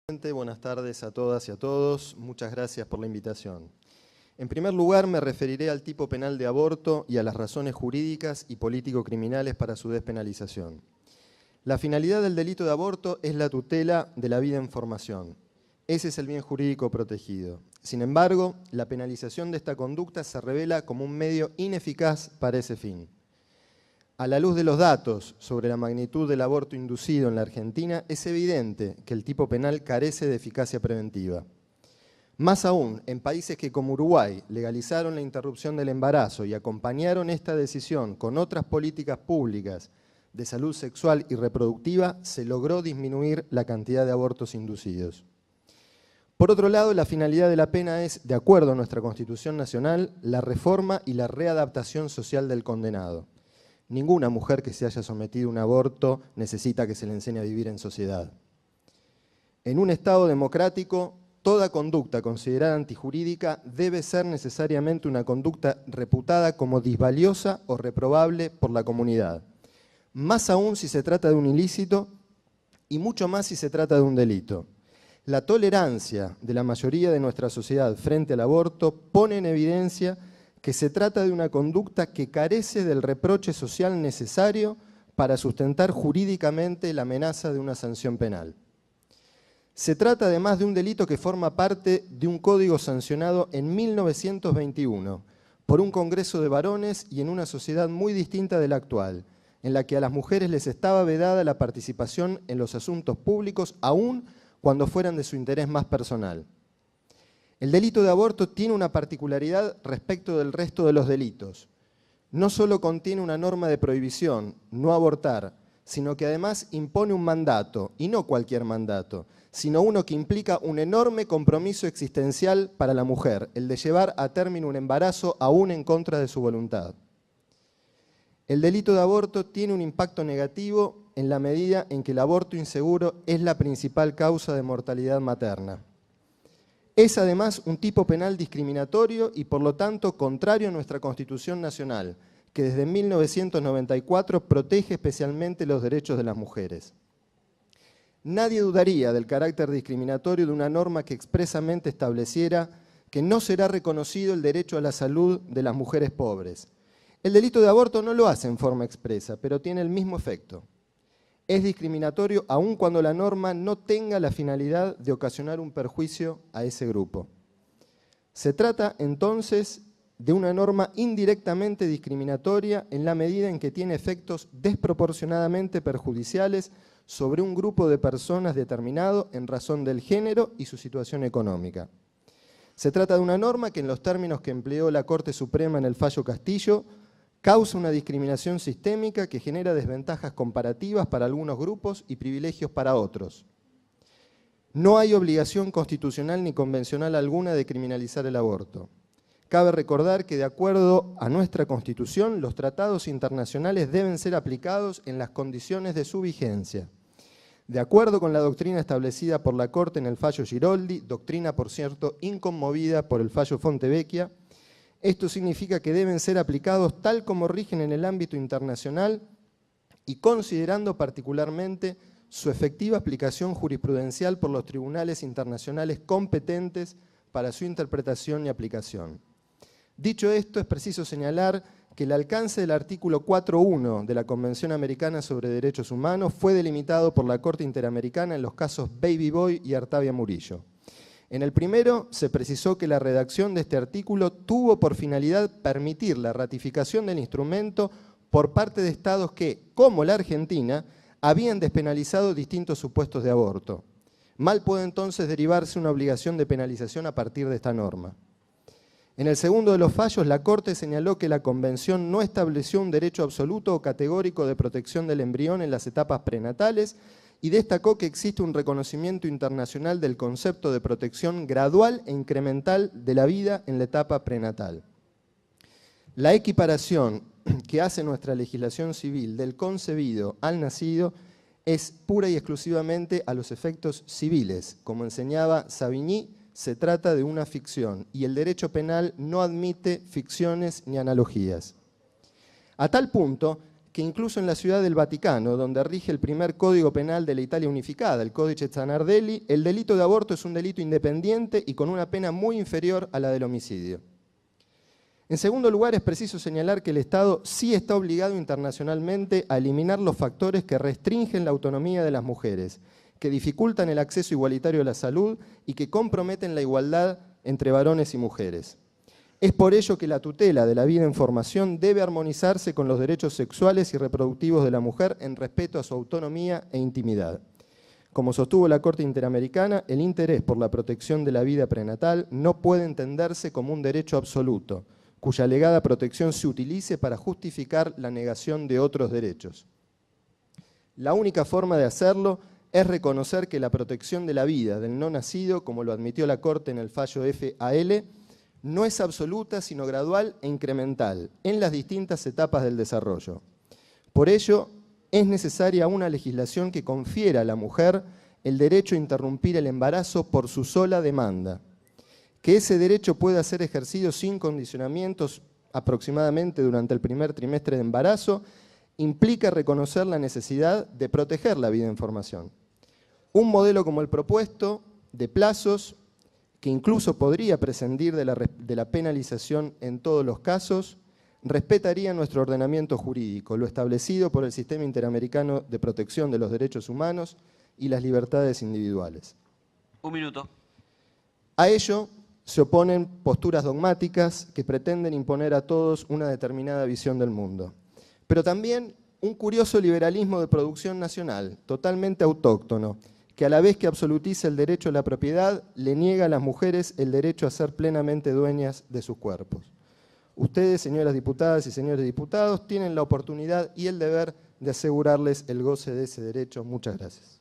Buenas tardes a todas y a todos. Muchas gracias por la invitación. En primer lugar, me referiré al tipo penal de aborto y a las razones jurídicas y político-criminales para su despenalización. La finalidad del delito de aborto es la tutela de la vida en formación. Ese es el bien jurídico protegido. Sin embargo, la penalización de esta conducta se revela como un medio ineficaz para ese fin. A la luz de los datos sobre la magnitud del aborto inducido en la Argentina, es evidente que el tipo penal carece de eficacia preventiva. Más aún, en países que como Uruguay legalizaron la interrupción del embarazo y acompañaron esta decisión con otras políticas públicas de salud sexual y reproductiva, se logró disminuir la cantidad de abortos inducidos. Por otro lado, la finalidad de la pena es, de acuerdo a nuestra Constitución Nacional, la reforma y la readaptación social del condenado. Ninguna mujer que se haya sometido a un aborto necesita que se le enseñe a vivir en sociedad. En un Estado democrático, toda conducta considerada antijurídica debe ser necesariamente una conducta reputada como disvaliosa o reprobable por la comunidad. Más aún si se trata de un ilícito y mucho más si se trata de un delito. La tolerancia de la mayoría de nuestra sociedad frente al aborto pone en evidencia que se trata de una conducta que carece del reproche social necesario para sustentar jurídicamente la amenaza de una sanción penal. Se trata además de un delito que forma parte de un código sancionado en 1921 por un congreso de varones y en una sociedad muy distinta de la actual, en la que a las mujeres les estaba vedada la participación en los asuntos públicos aún cuando fueran de su interés más personal. El delito de aborto tiene una particularidad respecto del resto de los delitos. No solo contiene una norma de prohibición, no abortar, sino que además impone un mandato, y no cualquier mandato, sino uno que implica un enorme compromiso existencial para la mujer, el de llevar a término un embarazo aún en contra de su voluntad. El delito de aborto tiene un impacto negativo en la medida en que el aborto inseguro es la principal causa de mortalidad materna. Es además un tipo penal discriminatorio y por lo tanto contrario a nuestra Constitución Nacional, que desde 1994 protege especialmente los derechos de las mujeres. Nadie dudaría del carácter discriminatorio de una norma que expresamente estableciera que no será reconocido el derecho a la salud de las mujeres pobres. El delito de aborto no lo hace en forma expresa, pero tiene el mismo efecto. Es discriminatorio aun cuando la norma no tenga la finalidad de ocasionar un perjuicio a ese grupo. Se trata entonces de una norma indirectamente discriminatoria en la medida en que tiene efectos desproporcionadamente perjudiciales sobre un grupo de personas determinado en razón del género y su situación económica. Se trata de una norma que en los términos que empleó la Corte Suprema en el fallo Castillo causa una discriminación sistémica que genera desventajas comparativas para algunos grupos y privilegios para otros. No hay obligación constitucional ni convencional alguna de criminalizar el aborto. Cabe recordar que de acuerdo a nuestra Constitución, los tratados internacionales deben ser aplicados en las condiciones de su vigencia. De acuerdo con la doctrina establecida por la Corte en el fallo Giroldi, doctrina por cierto inconmovida por el fallo Fontevecchia, esto significa que deben ser aplicados tal como rigen en el ámbito internacional y considerando particularmente su efectiva aplicación jurisprudencial por los tribunales internacionales competentes para su interpretación y aplicación. Dicho esto, es preciso señalar que el alcance del artículo 4.1 de la Convención Americana sobre Derechos Humanos fue delimitado por la Corte Interamericana en los casos Baby Boy y Artavia Murillo. En el primero, se precisó que la redacción de este artículo tuvo por finalidad permitir la ratificación del instrumento por parte de estados que, como la Argentina, habían despenalizado distintos supuestos de aborto. Mal puede entonces derivarse una obligación de penalización a partir de esta norma. En el segundo de los fallos, la Corte señaló que la Convención no estableció un derecho absoluto o categórico de protección del embrión en las etapas prenatales y destacó que existe un reconocimiento internacional del concepto de protección gradual e incremental de la vida en la etapa prenatal. La equiparación que hace nuestra legislación civil del concebido al nacido es pura y exclusivamente a los efectos civiles. Como enseñaba Savigny, se trata de una ficción y el derecho penal no admite ficciones ni analogías. A tal punto que incluso en la Ciudad del Vaticano, donde rige el primer código penal de la Italia unificada, el Codice Zanardelli, el delito de aborto es un delito independiente y con una pena muy inferior a la del homicidio. En segundo lugar, es preciso señalar que el Estado sí está obligado internacionalmente a eliminar los factores que restringen la autonomía de las mujeres, que dificultan el acceso igualitario a la salud y que comprometen la igualdad entre varones y mujeres. Es por ello que la tutela de la vida en formación debe armonizarse con los derechos sexuales y reproductivos de la mujer en respeto a su autonomía e intimidad. Como sostuvo la Corte Interamericana, el interés por la protección de la vida prenatal no puede entenderse como un derecho absoluto, cuya alegada protección se utilice para justificar la negación de otros derechos. La única forma de hacerlo es reconocer que la protección de la vida del no nacido, como lo admitió la Corte en el fallo FAL, no es absoluta, sino gradual e incremental en las distintas etapas del desarrollo. Por ello, es necesaria una legislación que confiera a la mujer el derecho a interrumpir el embarazo por su sola demanda, que ese derecho pueda ser ejercido sin condicionamientos aproximadamente durante el primer trimestre de embarazo, implica reconocer la necesidad de proteger la vida en formación. Un modelo como el propuesto, de plazos, que incluso podría prescindir de la penalización en todos los casos, respetaría nuestro ordenamiento jurídico, lo establecido por el Sistema Interamericano de Protección de los Derechos Humanos y las libertades individuales. Un minuto. A ello se oponen posturas dogmáticas que pretenden imponer a todos una determinada visión del mundo, pero también un curioso liberalismo de producción nacional, totalmente autóctono, que a la vez que absolutiza el derecho a la propiedad, le niega a las mujeres el derecho a ser plenamente dueñas de sus cuerpos. Ustedes, señoras diputadas y señores diputados, tienen la oportunidad y el deber de asegurarles el goce de ese derecho. Muchas gracias.